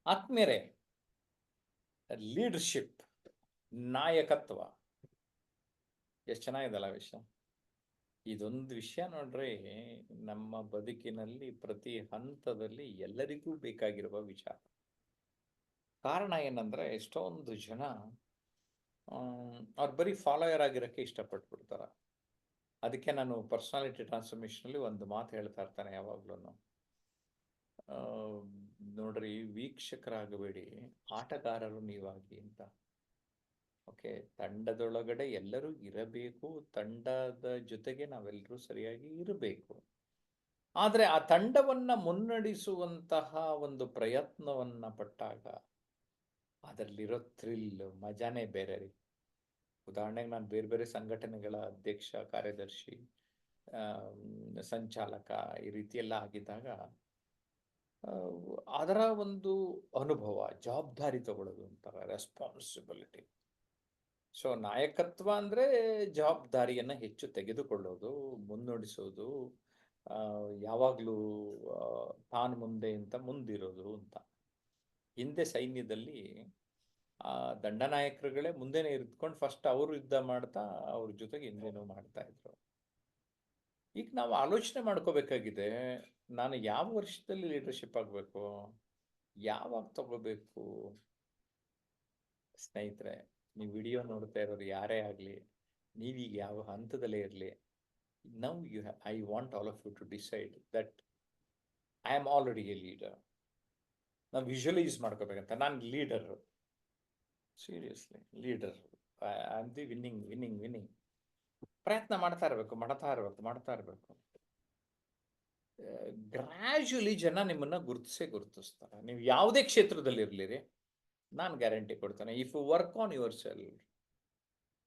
ಆತ್ಮೀಯರೇ, ಲೀಡರ್ಶಿಪ್, ನಾಯಕತ್ವ ಎಷ್ಟು ಚೆನ್ನಾಗಿದಲ್ಲ ವಿಷಯ. ಇದೊಂದು ವಿಷಯ ನೋಡ್ರಿ, ನಮ್ಮ ಬದುಕಿನಲ್ಲಿ ಪ್ರತಿ ಹಂತದಲ್ಲಿ ಎಲ್ಲರಿಗೂ ಬೇಕಾಗಿರುವ ವಿಚಾರ. ಕಾರಣ ಏನಂದ್ರೆ, ಎಷ್ಟೊಂದು ಜನ ಅವ್ರು ಬರೀ ಫಾಲೋಯರ್ ಆಗಿರೋಕ್ಕೆ ಇಷ್ಟಪಟ್ಬಿಡ್ತಾರೆ. ಅದಕ್ಕೆ ನಾನು ಪರ್ಸನಾಲಿಟಿ ಟ್ರಾನ್ಸ್ಫಾರ್ಮೇಷನಲ್ಲಿ ಒಂದು ಮಾತು ಹೇಳ್ತಾ ಇರ್ತಾನೆ ಯಾವಾಗ್ಲೂ, ನೋಡ್ರಿ, ವೀಕ್ಷಕರಾಗಬೇಡಿ, ಆಟಗಾರರು ನೀವಾಗಿ ಅಂತ. ಓಕೆ, ತಂಡದೊಳಗಡೆ ಎಲ್ಲರೂ ಇರಬೇಕು, ತಂಡದ ಜೊತೆಗೆ ನಾವೆಲ್ಲರೂ ಸರಿಯಾಗಿ ಇರಬೇಕು. ಆದರೆ ಆ ತಂಡವನ್ನ ಮುನ್ನಡೆಸುವಂತಹ ಒಂದು ಪ್ರಯತ್ನವನ್ನ ಪಟ್ಟಾಗ ಅದರಲ್ಲಿರೋ ಥ್ರಿಲ್ ಮಜಾನೇ ಬೇರೆ ರೀ. ಉದಾಹರಣೆಗೆ ನಾನು ಬೇರೆ ಬೇರೆ ಸಂಘಟನೆಗಳ ಅಧ್ಯಕ್ಷ, ಕಾರ್ಯದರ್ಶಿ, ಸಂಚಾಲಕ ಈ ರೀತಿ ಎಲ್ಲ ಆಗಿದ್ದಾಗ ಅದರ ಒಂದು ಅನುಭವ, ಜವಾಬ್ದಾರಿ ತಗೊಳ್ಳೋದು ಅಂತಾರೆ, ರೆಸ್ಪಾನ್ಸಿಬಿಲಿಟಿ. ಸೊ ನಾಯಕತ್ವ ಅಂದರೆ ಜವಾಬ್ದಾರಿಯನ್ನು ಹೆಚ್ಚು ತೆಗೆದುಕೊಳ್ಳೋದು, ಮುನ್ನಡೆಸೋದು, ಯಾವಾಗಲೂ ತಾನು ಮುಂದೆ ಅಂತ ಮುಂದಿರೋದು ಅಂತ. ಹಿಂದೆ ಸೈನ್ಯದಲ್ಲಿ ದಂಡನಾಯಕರುಗಳೇ ಮುಂದೆನೇ ಇರ್ತ್ಕೊಂಡು ಫಸ್ಟ್ ಅವರು ಯುದ್ಧ ಮಾಡ್ತಾ ಅವ್ರ ಜೊತೆಗೆ ಹಿಂದೆನೂ ಮಾಡ್ತಾ ಇದ್ರು. ಈಗ ನಾವು ಆಲೋಚನೆ ಮಾಡ್ಕೋಬೇಕಾಗಿದೆ, ನಾನು ಯಾವ ವರ್ಷದಲ್ಲಿ ಲೀಡರ್ಶಿಪ್ ಆಗಬೇಕು, ಯಾವಾಗ ತಗೋಬೇಕು. ಸ್ನೇಹಿತರೆ, ನೀವು ವಿಡಿಯೋ ನೋಡ್ತಾ ಇರೋರು ಯಾರೇ ಆಗಲಿ, ನೀವೀಗ ಯಾವ ಹಂತದಲ್ಲೇ ಇರಲಿ, now I want all of you to decide that I am already a leader. ನಾವು ವಿಜುವಲೈಸ್ ಮಾಡ್ಕೋಬೇಕಂತ, ನಾನು leader, seriously leader, I am the winning. ಪ್ರಯತ್ನ ಮಾಡ್ತಾ ಇರಬೇಕು. ಗ್ರ್ಯಾಜುಲಿ ಜನ ನಿಮ್ಮನ್ನ ಗುರುತಿಸ್ತಾರೆ. ನೀವು ಯಾವುದೇ ಕ್ಷೇತ್ರದಲ್ಲಿ ಇರಲಿರಿ, ನಾನು ಗ್ಯಾರಂಟಿ ಕೊಡ್ತೇನೆ, if you work on yourself,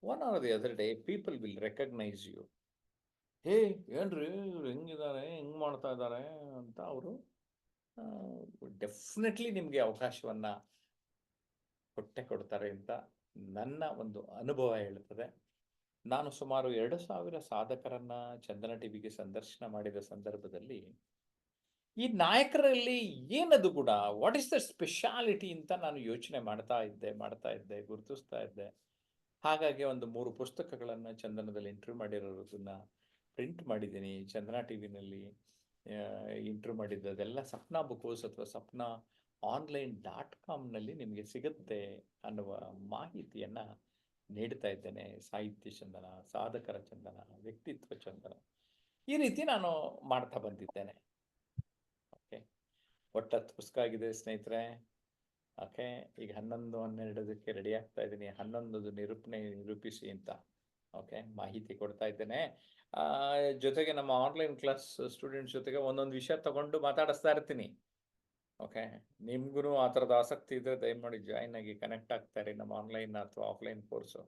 one or the other day people will recognise you. Hey, ಏನ್ರಿ ಇವ್ರು ಹೆಂಗಿದ್ದಾರೆ, ಹೆಂಗ್ ಮಾಡ್ತಾ ಇದ್ದಾರೆ ಅಂತ ಅವರು ಡೆಫಿನೆಟ್ಲಿ ನಿಮಗೆ ಅವಕಾಶವನ್ನ ಕೊಡ್ತಾರೆ ಅಂತ ನನ್ನ ಒಂದು ಅನುಭವ ಹೇಳುತ್ತದೆ. ನಾನು ಸುಮಾರು 2,000 ಸಾಧಕರನ್ನ ಚಂದನ ಟಿವಿಗೆ ಸಂದರ್ಶನ ಮಾಡಿದ ಸಂದರ್ಭದಲ್ಲಿ ಈ ನಾಯಕರಲ್ಲಿ ಏನದು ಕೂಡ, ವಾಟ್ ಇಸ್ ದ ಸ್ಪೆಷಾಲಿಟಿ ಅಂತ ನಾನು ಯೋಚನೆ ಮಾಡ್ತಾ ಇದ್ದೆ, ಗುರುತಿಸ್ತಾ ಇದ್ದೆ. ಹಾಗಾಗಿ ಒಂದು 3 ಪುಸ್ತಕಗಳನ್ನು ಚಂದನದಲ್ಲಿ ಇಂಟರ್ವ್ಯೂ ಮಾಡಿರೋದನ್ನ ಪ್ರಿಂಟ್ ಮಾಡಿದ್ದೀನಿ. ಚಂದನ ಟಿವಿನಲ್ಲಿ ಇಂಟರ್ವ್ಯೂ ಮಾಡಿದ್ದೆಲ್ಲ ಸಪ್ನಾ ಬುಕ್ಸ್ ಅಥವಾ ಸಪ್ನಾ online.com ನಿಮಗೆ ಸಿಗುತ್ತೆ ಅನ್ನುವ ಮಾಹಿತಿಯನ್ನ ನೀಡ್ತಾ ಇದ್ದೇನೆ. ಸಾಹಿತ್ಯ ಚಂದನ, ಸಾಧಕರ ಚಂದನ, ವ್ಯಕ್ತಿತ್ವ ಚಂದನ, ಈ ರೀತಿ ನಾನು ಮಾಡ್ತಾ ಬಂದಿದ್ದೇನೆ. ಓಕೆ, ಒಟ್ಟು ಪುಸ್ತಕ ಆಗಿದೆ ಸ್ನೇಹಿತರೆ. ಓಕೆ, ಈಗ 11-12 ರೆಡಿ ಆಗ್ತಾ ಇದ್ದೀನಿ. 11 ನಿರೂಪಿಸಿ ಅಂತ ಓಕೆ ಮಾಹಿತಿ ಕೊಡ್ತಾ ಇದ್ದೇನೆ. ಜೊತೆಗೆ ನಮ್ಮ ಆನ್ಲೈನ್ ಕ್ಲಾಸ್ ಸ್ಟೂಡೆಂಟ್ಸ್ ಜೊತೆಗೆ ಒಂದೊಂದು ವಿಷಯ ತಗೊಂಡು ಮಾತಾಡಿಸ್ತಾ ಇರ್ತೀನಿ. ಓಕೆ, ನಿಮ್ಗೂ ಆ ಥರದ ಆಸಕ್ತಿ ಇದ್ದರೆ ದಯಮಾಡಿ ಜಾಯಿನ್ ಆಗಿ ಕನೆಕ್ಟ್ ಆಗ್ತಾರೆ ನಮ್ಮ ಆನ್ಲೈನ್ ಅಥವಾ ಆಫ್ಲೈನ್ ಕೋರ್ಸು.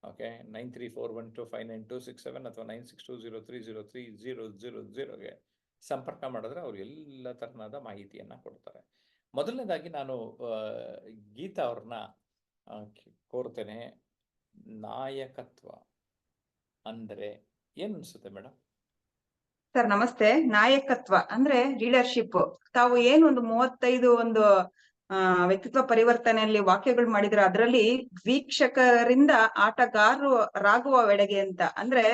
ಓಕೆ, 9341259267 ಅಥವಾ 9620303030ಗೆ ಸಂಪರ್ಕ ಮಾಡಿದ್ರೆ ಅವರು ಎಲ್ಲ ಥರನಾದ ಮಾಹಿತಿಯನ್ನು ಕೊಡ್ತಾರೆ. ಮೊದಲನೇದಾಗಿ ನಾನು ಗೀತಾ ಅವ್ರನ್ನ ಕೋರ್ತೇನೆ, ನಾಯಕತ್ವ ಅಂದರೆ ಏನು ಅನ್ಸುತ್ತೆ ಮೇಡಮ್? ಸರ್ ನಮಸ್ತೆ. ನಾಯಕತ್ವ ಅಂದ್ರೆ ಲೀಡರ್ಶಿಪ್. ತಾವು ಏನು ಒಂದು 35 ವ್ಯಕ್ತಿತ್ವ ಪರಿವರ್ತನೆಯಲ್ಲಿ ವಾಕ್ಯಗಳು ಮಾಡಿದ್ರೆ, ಅದರಲ್ಲಿ ವೀಕ್ಷಕರಿಂದ ಆಟಗಾರರಾಗುವ ವೆಡೆಗೆ ಅಂತ ಅಂದ್ರೆ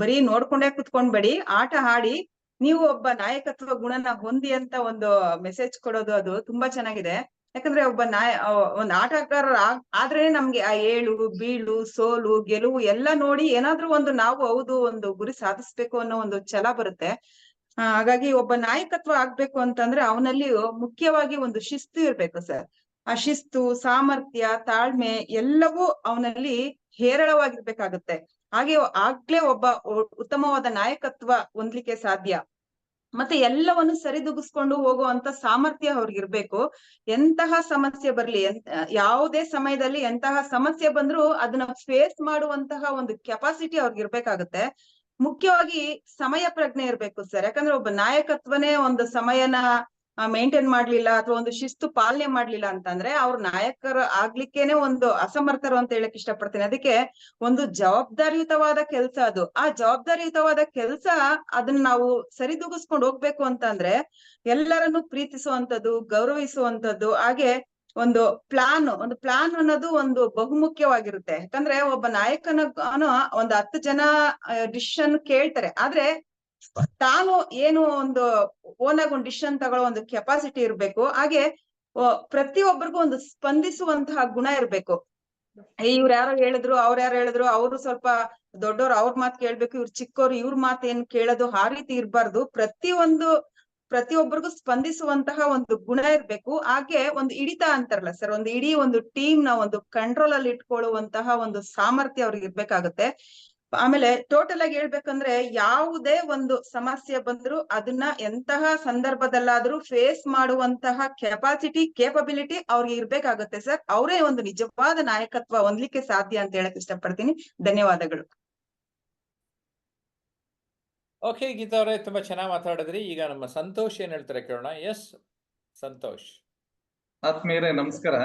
ಬರೀ ನೋಡ್ಕೊಂಡೇ ಕುತ್ಕೊಂಡ್ಬೇಡಿ, ಆಟ ಆಡಿ ನೀವು ಒಬ್ಬ ನಾಯಕತ್ವ ಗುಣನ ಹೊಂದಿ ಅಂತ ಒಂದು ಮೆಸೇಜ್ ಕೊಡೋದು, ಅದು ತುಂಬಾ ಚೆನ್ನಾಗಿದೆ. ಯಾಕಂದ್ರೆ ಒಂದ್ ಆಟಗಾರ ಆದ್ರೆ ನಮ್ಗೆ ಆ ಏಳು ಬೀಳು, ಸೋಲು, ಗೆಲುವು ಎಲ್ಲ ನೋಡಿ ಏನಾದ್ರೂ ಒಂದು ನಾವು ಹೌದು ಒಂದು ಗುರಿ ಸಾಧಿಸ್ಬೇಕು ಅನ್ನೋ ಒಂದು ಛಲ ಬರುತ್ತೆ. ಹಾಗಾಗಿ ಒಬ್ಬ ನಾಯಕತ್ವ ಆಗ್ಬೇಕು ಅಂತಂದ್ರೆ ಅವನಲ್ಲಿ ಮುಖ್ಯವಾಗಿ ಒಂದು ಶಿಸ್ತು ಇರ್ಬೇಕು ಸರ್. ಆ ಶಿಸ್ತು, ಸಾಮರ್ಥ್ಯ, ತಾಳ್ಮೆ ಎಲ್ಲವೂ ಅವನಲ್ಲಿ ಹೇರಳವಾಗಿರ್ಬೇಕಾಗುತ್ತೆ. ಆಗ್ಲೇ ಒಬ್ಬ ಉತ್ತಮವಾದ ನಾಯಕತ್ವ ಹೊಂದ್ಲಿಕ್ಕೆ ಸಾಧ್ಯ. ಮತ್ತೆ ಎಲ್ಲವನ್ನು ಸರಿದೂಗಿಸ್ಕೊಂಡು ಹೋಗುವಂತ ಸಾಮರ್ಥ್ಯ ಅವ್ರಿಗಿರ್ಬೇಕು. ಎಂತಹ ಸಮಸ್ಯೆ ಬರ್ಲಿ, ಯಾವುದೇ ಸಮಯದಲ್ಲಿ ಎಂತಹ ಸಮಸ್ಯೆ ಬಂದ್ರೂ ಅದನ್ನ ಫೇಸ್ ಮಾಡುವಂತಹ ಒಂದು ಕೆಪಾಸಿಟಿ ಅವ್ರಿಗಿರ್ಬೇಕಾಗುತ್ತೆ. ಮುಖ್ಯವಾಗಿ ಸಮಯ ಪ್ರಜ್ಞೆ ಇರ್ಬೇಕು ಸರ್. ಯಾಕಂದ್ರೆ ಒಬ್ಬ ನಾಯಕತ್ವನೇ ಒಂದು ಸಮಯನ ಮೇಂಟೈನ್ ಮಾಡ್ಲಿಲ್ಲ ಅಥವಾ ಒಂದು ಶಿಸ್ತು ಪಾಲನೆ ಮಾಡ್ಲಿಲ್ಲ ಅಂತಂದ್ರೆ ಅವ್ರ ನಾಯಕರು ಆಗ್ಲಿಕ್ಕೇನೆ ಒಂದು ಅಸಮರ್ಥರು ಅಂತ ಹೇಳಕ್ ಇಷ್ಟಪಡ್ತೀನಿ. ಅದಕ್ಕೆ ಒಂದು ಜವಾಬ್ದಾರಿಯುತವಾದ ಕೆಲಸ ಅದು. ಆ ಜವಾಬ್ದಾರಿಯುತವಾದ ಕೆಲಸ ಅದನ್ನ ನಾವು ಸರಿದೂಗಿಸ್ಕೊಂಡು ಹೋಗ್ಬೇಕು ಅಂತಂದ್ರೆ ಎಲ್ಲರನ್ನು ಪ್ರೀತಿಸುವಂತದ್ದು, ಗೌರವಿಸುವಂತದ್ದು, ಹಾಗೆ ಒಂದು ಪ್ಲಾನ್ ಅನ್ನೋದು ಒಂದು ಬಹುಮುಖ್ಯವಾಗಿರುತ್ತೆ. ಯಾಕಂದ್ರೆ ಒಬ್ಬ ನಾಯಕನ ಒಂದು 10 ಜನ ಡಿಸಿಷನ್ ಕೇಳ್ತಾರೆ, ಆದ್ರೆ ತಾನು ಏನು ಒಂದು ಓನ್ ಆಗಿ ಒಂದು ಡಿಸಿಷನ್ ತಗೊಳ್ಳೋ ಒಂದು ಕೆಪಾಸಿಟಿ ಇರ್ಬೇಕು. ಹಾಗೆ ಪ್ರತಿಯೊಬ್ಬರಿಗೂ ಒಂದು ಸ್ಪಂದಿಸುವಂತಹ ಗುಣ ಇರ್ಬೇಕು. ಇವ್ರು ಯಾರೋ ಹೇಳಿದ್ರು, ಅವ್ರು ಯಾರೋ ಹೇಳಿದ್ರು, ಅವ್ರು ಸ್ವಲ್ಪ ದೊಡ್ಡವ್ರು, ಅವ್ರ ಮಾತು ಕೇಳ್ಬೇಕು, ಇವ್ರು ಚಿಕ್ಕವ್ರು, ಇವ್ರ ಮಾತು ಏನ್ ಕೇಳೋದು, ಆ ರೀತಿ ಇರ್ಬಾರ್ದು. ಪ್ರತಿಯೊಬ್ಬರಿಗೂ ಸ್ಪಂದಿಸುವಂತಹ ಒಂದು ಗುಣ ಇರ್ಬೇಕು. ಹಾಗೆ ಒಂದು ಹಿಡಿತ ಅಂತಾರಲ್ಲ ಸರ್, ಒಂದು ಇಡೀ ಒಂದು ಟೀಮ್ ನ ಒಂದು ಕಂಟ್ರೋಲ್ ಅಲ್ಲಿ ಇಟ್ಕೊಳ್ಳುವಂತಹ ಒಂದು ಸಾಮರ್ಥ್ಯ ಅವ್ರಿಗೆ ಇರ್ಬೇಕಾಗುತ್ತೆ. ಆಮೇಲೆ ಟೋಟಲ್ ಆಗಿ ಹೇಳ್ಬೇಕಂದ್ರೆ ಯಾವುದೇ ಒಂದು ಸಮಸ್ಯೆ ಬಂದ್ರು ಅದನ್ನ ಎಂತಹ ಸಂದರ್ಭದಲ್ಲಾದ್ರೂ ಫೇಸ್ ಮಾಡುವಂತಹ ಕೇಪಬಿಲಿಟಿ ಅವ್ರಿಗೆ ಇರ್ಬೇಕಾಗುತ್ತೆ ಸರ್. ಅವರೇ ಒಂದು ನಿಜವಾದ ನಾಯಕತ್ವ ಹೊಂದ್ಲಿಕ್ಕೆ ಸಾಧ್ಯ ಅಂತ ಹೇಳಕ್ ಇಷ್ಟಪಡ್ತೀನಿ. ಧನ್ಯವಾದಗಳು. ಓಕೆ ಗೀತಾ ಅವರೇ, ತುಂಬಾ ಚೆನ್ನಾಗಿ ಮಾತಾಡಿದ್ರಿ. ಈಗ ನಮ್ಮ ಸಂತೋಷ್ ಏನ್ ಹೇಳ್ತಾರೆ ಕೇಳೋಣ. ಎಸ್ ಸಂತೋಷ್. ಆತ್ಮೀಯರೇ ನಮಸ್ಕಾರ.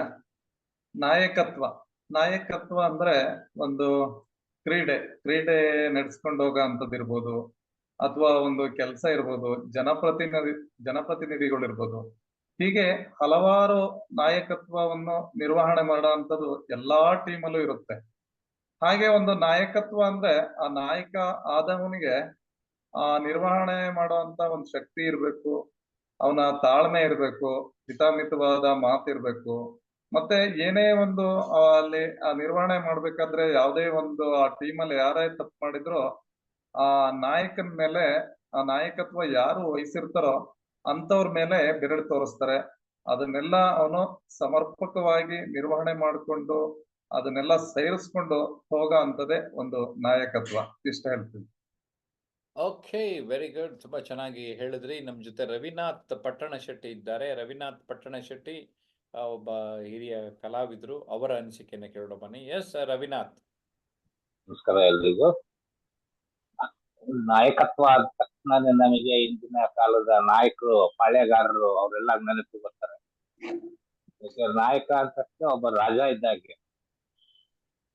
ನಾಯಕತ್ವ ಅಂದ್ರೆ ಒಂದು ಕ್ರೀಡೆ ನಡೆಸ್ಕೊಂಡು ಹೋಗೋ ಅಂತದ್ದು ಇರ್ಬೋದು, ಅಥವಾ ಒಂದು ಕೆಲಸ ಇರ್ಬೋದು, ಜನಪ್ರತಿನಿಧಿಗಳು ಇರ್ಬೋದು. ಹೀಗೆ ಹಲವಾರು ನಾಯಕತ್ವವನ್ನು ನಿರ್ವಹಣೆ ಮಾಡೋ ಅಂತದ್ದು ಎಲ್ಲಾ ಟೀಮಲ್ಲೂ ಇರುತ್ತೆ. ಹಾಗೆ ಒಂದು ನಾಯಕತ್ವ ಅಂದ್ರೆ ಆ ನಾಯಕ ಆದವನಿಗೆ ಆ ನಿರ್ವಹಣೆ ಮಾಡುವಂತ ಒಂದು ಶಕ್ತಿ ಇರ್ಬೇಕು, ಅವನ ತಾಳ್ಮೆ ಇರ್ಬೇಕು, ಹಿತಮಿತವಾದ ಮಾತಿರ್ಬೇಕು. ಮತ್ತೆ ಏನೇ ಒಂದು ಅಲ್ಲಿ ಆ ನಿರ್ವಹಣೆ ಮಾಡ್ಬೇಕಾದ್ರೆ ಯಾವುದೇ ಒಂದು ಆ ಟೀಮಲ್ಲಿ ಯಾರೇ ತಪ್ಪು ಮಾಡಿದ್ರು ಆ ನಾಯಕನ ಮೇಲೆ, ಆ ನಾಯಕತ್ವ ಯಾರು ವಹಿಸಿರ್ತಾರೋ ಅಂತವ್ರ ಮೇಲೆ ಬೆರಳು ತೋರಿಸ್ತಾರೆ. ಅದನ್ನೆಲ್ಲ ಅವನು ಸಮರ್ಪಕವಾಗಿ ನಿರ್ವಹಣೆ ಮಾಡಿಕೊಂಡು ಅದನ್ನೆಲ್ಲ ಸೇರಿಸ್ಕೊಂಡು ಹೋಗೋ ಅಂತದೇ ಒಂದು ನಾಯಕತ್ವ. ಇಷ್ಟ ಹೇಳ್ತೀನಿ. Okay, very good. ತುಂಬಾ ಚೆನ್ನಾಗಿ ಹೇಳಿದ್ರಿ. ನಮ್ ಜೊತೆ ರವಿನಾಥ್ ಪಟ್ಟಣಶೆಟ್ಟಿ ಇದ್ದಾರೆ. ರವಿನಾಥ್ ಪಟ್ಟಣಶೆಟ್ಟಿ ಒಬ್ಬ ಹಿರಿಯ ಕಲಾವಿದರು. ಅವರ ಅನಿಸಿಕೆಯನ್ನು ಕೇಳೋಣ ಬನ್ನಿ. ಎಸ್ ರವಿನಾಥ್. ನಮಸ್ಕಾರ ಎಲ್ರಿಗೂ. ನಾಯಕತ್ವ ಆದ ತಕ್ಷಣ ನಮಗೆ ಇಂದಿನ ಕಾಲದ ನಾಯಕರು, ಪಾಳ್ಯಗಾರರು ಅವರೆಲ್ಲ ನೆನಪು ಬರ್ತಾರೆ. ನಾಯಕ ಅಂದ ತಕ್ಷಣ ಒಬ್ಬ ರಾಜ ಇದ್ದಾಗೆ.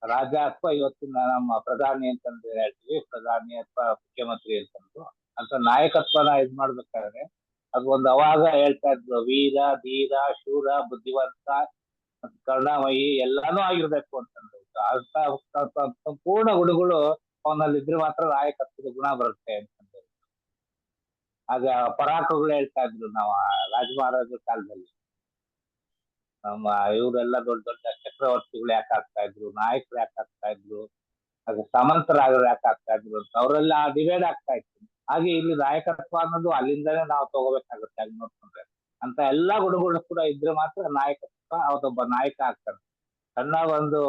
ರಾಜ ಅಥವಾ ಇವತ್ತಿನ ನಮ್ಮ ಪ್ರಧಾನಿ ಅಂತಂದ್ರೆ ಹೇಳ್ತೀವಿ, ಪ್ರಧಾನಿ ಅಥವಾ ಮುಖ್ಯಮಂತ್ರಿ ಅಂತಂದು. ಅಂತ ನಾಯಕತ್ವನ ಇದ್ ಮಾಡ್ಬೇಕಾದ್ರೆ ಅದು ಒಂದು ಅವಾಗ ಹೇಳ್ತಾ ಇದ್ರು, ವೀರ, ಧೀರ, ಶೂರ, ಬುದ್ಧಿವಂತ, ಕರುಣಾಮಯಿ ಎಲ್ಲಾನು ಆಗಿರ್ಬೇಕು ಅಂತಂದ್ರೆ. ಅಂತ ಸಂಪೂರ್ಣ ಗುಣಗಳು ಅವನಲ್ಲಿ ಇದ್ರೆ ಮಾತ್ರ ನಾಯಕತ್ವದ ಗುಣ ಬರುತ್ತೆ ಅಂತಂದ್ರೆ. ಆಗ ಪರಾಕ್ರಮಗಳು ಹೇಳ್ತಾ ಇದ್ರು ನಾವು ರಾಜಮಹಾರಾಜರ ಕಾಲದಲ್ಲಿ. ನಮ್ಮ ಇವರೆಲ್ಲ ದೊಡ್ಡ ದೊಡ್ಡ ಚಕ್ರವರ್ತಿಗಳು ಯಾಕೆ ಆಗ್ತಾ ಇದ್ರು, ನಾಯಕರು ಯಾಕೆ ಆಗ್ತಾ ಇದ್ರು, ಹಾಗೆ ಸಾಮಂತರಾಗರು ಯಾಕೆ ಆಗ್ತಾ ಇದ್ರು ಅಂತ ಅವರೆಲ್ಲ ಡಿವೈಡ್ ಆಗ್ತಾ ಇತ್ತು. ಹಾಗೆ ಇಲ್ಲಿ ನಾಯಕತ್ವ ಅನ್ನೋದು ಅಲ್ಲಿಂದನೇ ನಾವು ತಗೋಬೇಕಾಗುತ್ತೆ. ಹಾಗೆ ನೋಡ್ಕೊಂಡ್ರೆ ಅಂತ ಎಲ್ಲಾ ಗುಣಗಳು ಕೂಡ ಇದ್ರೆ ಮಾತ್ರ ನಾಯಕತ್ವ, ಅವತ್ತೊಬ್ಬ ನಾಯಕ ಆಗ್ತಾನೆ. ಸಣ್ಣ ಒಂದು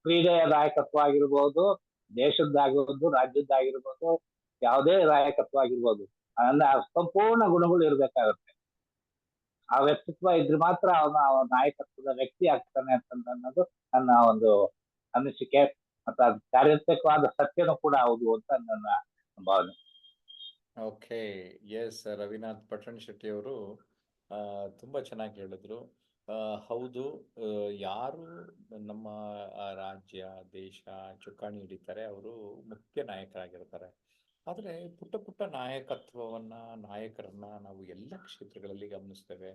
ಕ್ರೀಡೆಯ ನಾಯಕತ್ವ ಆಗಿರ್ಬೋದು, ದೇಶದ್ದಾಗಿರ್ಬೋದು, ರಾಜ್ಯದ್ದಾಗಿರ್ಬೋದು, ಯಾವುದೇ ನಾಯಕತ್ವ ಆಗಿರ್ಬೋದು, ಅಂದ್ರೆ ಸಂಪೂರ್ಣ ಗುಣಗಳು ಇರ್ಬೇಕಾಗತ್ತೆ. ಆ ವ್ಯಕ್ತಿತ್ವ ಇದ್ರೆ ಮಾತ್ರ ಅವನ ನಾಯಕತ್ವದ ವ್ಯಕ್ತಿ ಆಗ್ತಾನೆ ಅಂತ ಅನ್ನೋದು ನನ್ನ ಒಂದು ಅನಿಸಿಕೆ. ಮತ್ತು ಅದು ಚಾರಿತ್ರಿಕವಾದ ಸತ್ಯನೂ ಕೂಡ ಹೌದು ಅಂತ ನನ್ನ ಭಾವನೆ. ಓಕೆ, ಎಸ್ ರವಿನಾಥ್ ಪಟ್ಟಣಶೆಟ್ಟಿ ಅವರು ತುಂಬಾ ಚೆನ್ನಾಗಿ ಹೇಳಿದ್ರು. ಹೌದು, ಯಾರು ನಮ್ಮ ರಾಜ್ಯ ದೇಶ ಚುಕ್ಕಾಣಿ ಹಿಡಿತಾರೆ ಅವರು ಮುಖ್ಯ ನಾಯಕರಾಗಿರ್ತಾರೆ. ಆದರೆ ಪುಟ್ಟ ಪುಟ್ಟ ನಾಯಕರನ್ನ ನಾವು ಎಲ್ಲ ಕ್ಷೇತ್ರಗಳಲ್ಲಿ ಗಮನಿಸ್ತೇವೆ,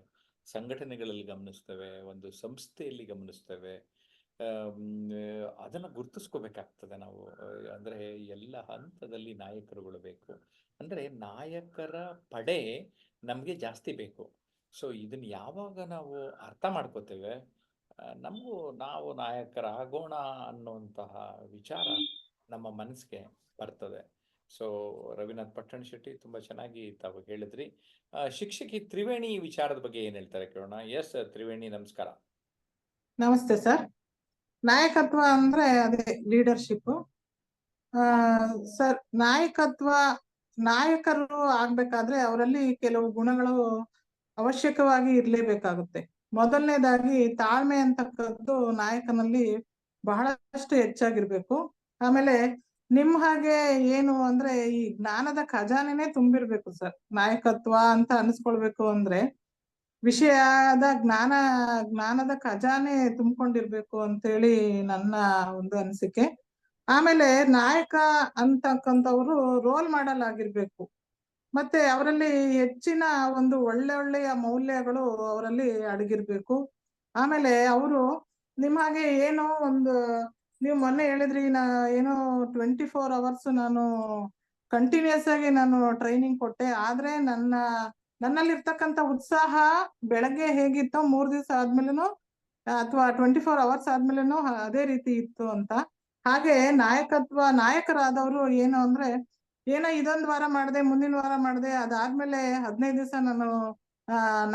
ಸಂಘಟನೆಗಳಲ್ಲಿ ಗಮನಿಸ್ತೇವೆ, ಒಂದು ಸಂಸ್ಥೆಯಲ್ಲಿ ಗಮನಿಸ್ತೇವೆ. ಅದನ್ನು ಗುರುತಿಸ್ಕೋಬೇಕಾಗ್ತದೆ ನಾವು. ಅಂದರೆ ಎಲ್ಲ ಹಂತದಲ್ಲಿ ನಾಯಕರುಗಳು ಬೇಕು. ಅಂದರೆ ನಾಯಕರ ಪಡೆ ನಮಗೆ ಜಾಸ್ತಿ ಬೇಕು. ಸೊ ಇದನ್ನು ಯಾವಾಗ ನಾವು ಅರ್ಥ ಮಾಡ್ಕೋತೇವೆ, ನಾವು ನಾಯಕರಾಗೋಣ ಅನ್ನುವಂತಹ ವಿಚಾರ ನಮ್ಮ ಮನಸ್ಸಿಗೆ ಬರ್ತದೆ. ಸೊ ರವಿನಾಥ್ ಪಟ್ಟಣಶೆಟ್ಟಿ ತುಂಬಾ ಚೆನ್ನಾಗಿ ತಾವು ಹೇಳಿದ್ರಿ. ಶಿಕ್ಷಕಿ ತ್ರಿವೇಣಿ ವಿಚಾರದ ಬಗ್ಗೆ ಏನ್ ಹೇಳ್ತಾರೆ ಕೇಳೋಣ. ಎಸ್ ತ್ರಿವೇಣಿ, ನಮಸ್ಕಾರ. ನಮಸ್ತೆ ಸರ್. ನಾಯಕತ್ವ ಅಂದ್ರೆ ಅದೇ ಲೀಡರ್ಶಿಪ್ ಸರ್. ನಾಯಕರು ಆಗ್ಬೇಕಾದ್ರೆ ಅವರಲ್ಲಿ ಕೆಲವು ಗುಣಗಳು ಅವಶ್ಯಕವಾಗಿ ಇರ್ಲೇಬೇಕಾಗುತ್ತೆ. ಮೊದಲನೇದಾಗಿ ತಾಳ್ಮೆ ಅಂತಕ್ಕದ್ದು ನಾಯಕನಲ್ಲಿ ಬಹಳಷ್ಟು ಹೆಚ್ಚಾಗಿರ್ಬೇಕು. ಆಮೇಲೆ ನಿಮ್ ಹಾಗೆ ಏನು ಅಂದ್ರೆ ಈ ಜ್ಞಾನದ ಖಜಾನೆನೆ ತುಂಬಿರ್ಬೇಕು ಸರ್. ನಾಯಕತ್ವ ಅಂತ ಅನ್ಸ್ಕೊಳ್ಬೇಕು ಅಂದ್ರೆ ವಿಷಯದ ಜ್ಞಾನದ ಖಜಾನೆ ತುಂಬಿಕೊಂಡಿರ್ಬೇಕು ಅಂತೇಳಿ ನನ್ನ ಒಂದು ಅನಿಸಿಕೆ. ಆಮೇಲೆ ನಾಯಕ ಅಂತಕ್ಕಂಥವ್ರು ರೋಲ್ ಮಾಡೆಲ್ ಆಗಿರ್ಬೇಕು. ಮತ್ತೆ ಅವರಲ್ಲಿ ಹೆಚ್ಚಿನ ಒಂದು ಒಳ್ಳೆಯ ಮೌಲ್ಯಗಳು ಅವರಲ್ಲಿ ಅಡಗಿರ್ಬೇಕು. ಆಮೇಲೆ ಅವರು ನಿಮ್ ಹಾಗೆ ಏನೋ ಒಂದು ನೀವು ಮೊನ್ನೆ ಹೇಳಿದ್ರಿ ಏನೋ 24 hours ನಾನು ಕಂಟಿನ್ಯೂಸ್ ಆಗಿ ನಾನು ಟ್ರೈನಿಂಗ್ ಕೊಟ್ಟೆ. ಆದ್ರೆ ನನ್ನಲ್ಲಿರ್ತಕ್ಕಂಥ ಉತ್ಸಾಹ ಬೆಳಗ್ಗೆ ಹೇಗಿತ್ತೋ 3 ದಿವಸ ಆದ್ಮೇಲೆನು ಅಥವಾ 24 hours ಆದ್ಮೇಲೆನು ಅದೇ ರೀತಿ ಇತ್ತು ಅಂತ. ಹಾಗೆ ನಾಯಕರಾದವರು ಏನು ಅಂದ್ರೆ ಏನೋ ಇದೊಂದು ವಾರ ಮಾಡಿದೆ, ಮುಂದಿನ ವಾರ ಮಾಡಿದೆ, ಅದಾದ್ಮೇಲೆ 15 ದಿವಸ ನಾನು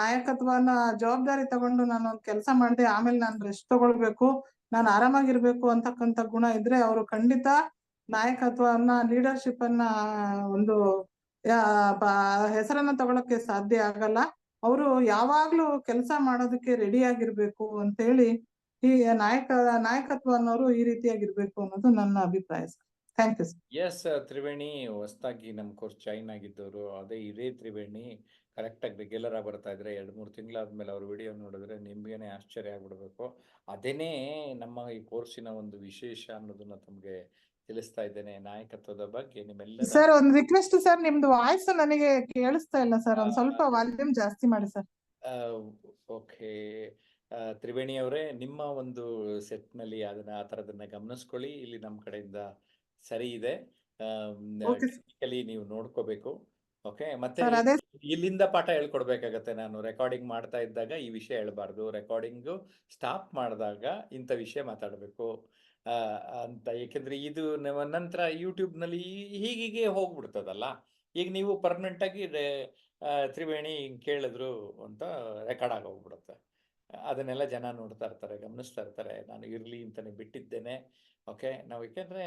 ನಾಯಕತ್ವನ ಜವಾಬ್ದಾರಿ ತಗೊಂಡು ನಾನು ಒಂದು ಕೆಲಸ ಮಾಡಿದೆ, ಆಮೇಲೆ ನಾನು ರೆಸ್ಟ್ ತಗೊಳ್ಬೇಕು, ನಾನು ಆರಾಮಾಗಿರ್ಬೇಕು ಅಂತಕ್ಕಂಥ ಗುಣ ಇದ್ರೆ ಅವರು ಖಂಡಿತ ನಾಯಕತ್ವವನ್ನ ಲೀಡರ್ಶಿಪ್ ಅನ್ನ ಒಂದು ಹೆಸರನ್ನ ತಗೊಳಕ್ಕೆ ಸಾಧ್ಯ ಆಗಲ್ಲ. ಅವರು ಯಾವಾಗ್ಲೂ ಕೆಲಸ ಮಾಡೋದಕ್ಕೆ ರೆಡಿ ಆಗಿರ್ಬೇಕು ಅಂತೇಳಿ ಈ ನಾಯಕತ್ವ ಅನ್ನೋರು ಈ ರೀತಿಯಾಗಿರ್ಬೇಕು ಅನ್ನೋದು ನನ್ನ ಅಭಿಪ್ರಾಯ sir. Thank you sir. S Triveni ಹೊಸದಾಗಿ ನಮ್ಮ ಕೋರ್ಸ್ ಜಾಯಿನ್ ಆಗಿದ್ದವರು ಇದೇ ತ್ರಿವೇಣಿ ಕರೆಕ್ಟಾಗಿ ರೆಗ್ಯುಲರ್ ಆಗಿ ಬರ್ತಾ ಇದ್ರೆ 2-3 ತಿಂಗಳಾದ್ಮೇಲೆ ಅವ್ರ ವಿಡಿಯೋ ನೋಡಿದ್ರೆ ನಿಮ್ಗೇನೆ ಆಶ್ಚರ್ಯ ಆಗ್ಬಿಡ್ಬೇಕು. ಅದೇನೇ ನಮ್ಮ ಈ ಕೋರ್ಸಿನ ಒಂದು ವಿಶೇಷ ಅನ್ನೋದನ್ನ ತಮಗೆ ತಿಳಿಸ್ತಾ ಇದ್ದೇನೆ. ನಾಯಕತ್ವದ ಬಗ್ಗೆ ನಿಮ್ಮೆಲ್ಲರ ಸರ್ ಒಂದು ರಿಕ್ವೆಸ್ಟ್ ಸರ್, ನಿಮ್ದು ವಾಯ್ಸ್ ನನಗೆ ಕೇಳಿಸ್ತಾ ಇಲ್ಲ ಸರ್, ಒಂದ್ ಸ್ವಲ್ಪ ವಾಲ್ಯೂಮ್ ಜಾಸ್ತಿ ಮಾಡಿ ಸರ್. ಓಕೆ ತ್ರಿವೇಣಿ ಅವರೇ, ನಿಮ್ಮ ಒಂದು ಸೆಟ್ ನಲ್ಲಿ ಆ ಥರದನ್ನ ಗಮನಿಸ್ಕೊಳ್ಳಿ. ಇಲ್ಲಿ ನಮ್ಮ ಕಡೆಯಿಂದ ಸರಿ ಇದೆ. ಟೆಕ್ನಿಕಲಿ ನೀವು ನೋಡ್ಕೋಬೇಕು. ಓಕೆ, ಮತ್ತೆ ಇಲ್ಲಿಂದ ಪಾಠ ಹೇಳ್ಕೊಡ್ಬೇಕಾಗತ್ತೆ. ನಾನು ರೆಕಾರ್ಡಿಂಗ್ ಮಾಡ್ತಾ ಇದ್ದಾಗ ಈ ವಿಷಯ ಹೇಳ್ಬಾರ್ದು, ರೆಕಾರ್ಡಿಂಗು ಸ್ಟಾಪ್ ಮಾಡಿದಾಗ ಇಂಥ ವಿಷಯ ಮಾತಾಡಬೇಕು ಅಂತ. ಏಕೆಂದ್ರೆ ಇದು ನಂತರ ಯೂಟ್ಯೂಬ್ನಲ್ಲಿ ಹೀಗೆ ಹೋಗ್ಬಿಡ್ತದಲ್ಲ. ಈಗ ನೀವು ಪರ್ಮನೆಂಟ್ ಆಗಿ ತ್ರಿವೇಣಿ ಹಿಂಗೆ ಕೇಳಿದ್ರು ಅಂತ ರೆಕಾರ್ಡ್ ಆಗೋಗ್ಬಿಡುತ್ತೆ. ಅದನ್ನೆಲ್ಲ ಜನ ನೋಡ್ತಾ ಇರ್ತಾರೆ, ಗಮನಿಸ್ತಾ ಇರ್ತಾರೆ. ನಾನು ಇರಲಿ ಅಂತಾನೆ ಬಿಟ್ಟಿದ್ದೇನೆ. ಓಕೆ, ನಾವು ಏಕೆಂದರೆ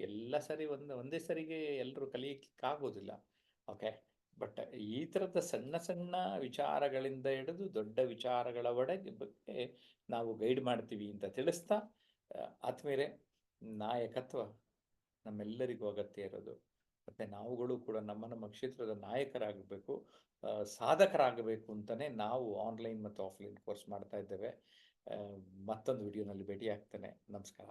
ಎಲ್ಲ ಸರಿ ಒಂದೇ ಸರಿಗೆ ಎಲ್ಲರೂ ಕಲಿಯಕ್ಕಾಗೋದಿಲ್ಲ. ಓಕೆ, ಬಟ್ ಈ ಥರದ ಸಣ್ಣ ಸಣ್ಣ ವಿಚಾರಗಳಿಂದ ಹಿಡಿದು ದೊಡ್ಡ ವಿಚಾರಗಳವರೆಗೆ ಬಗ್ಗೆ ನಾವು ಗೈಡ್ ಮಾಡ್ತೀವಿ ಅಂತ ತಿಳಿಸ್ತಾ, ಆತ್ಮೀಯರೇ, ನಾಯಕತ್ವ ನಮ್ಮೆಲ್ಲರಿಗೂ ಅಗತ್ಯ ಇರೋದು. ಮತ್ತು ನಾವುಗಳು ಕೂಡ ನಮ್ಮ ಕ್ಷೇತ್ರದ ನಾಯಕರಾಗಬೇಕು, ಸಾಧಕರಾಗಬೇಕು ಅಂತಲೇ ನಾವು ಆನ್ಲೈನ್ ಮತ್ತು ಆಫ್ಲೈನ್ ಕೋರ್ಸ್ ಮಾಡ್ತಾ ಇದ್ದೇವೆ. ಮತ್ತೊಂದು ವಿಡಿಯೋನಲ್ಲಿ ಭೇಟಿ ಆಗ್ತೇನೆ. ನಮಸ್ಕಾರ.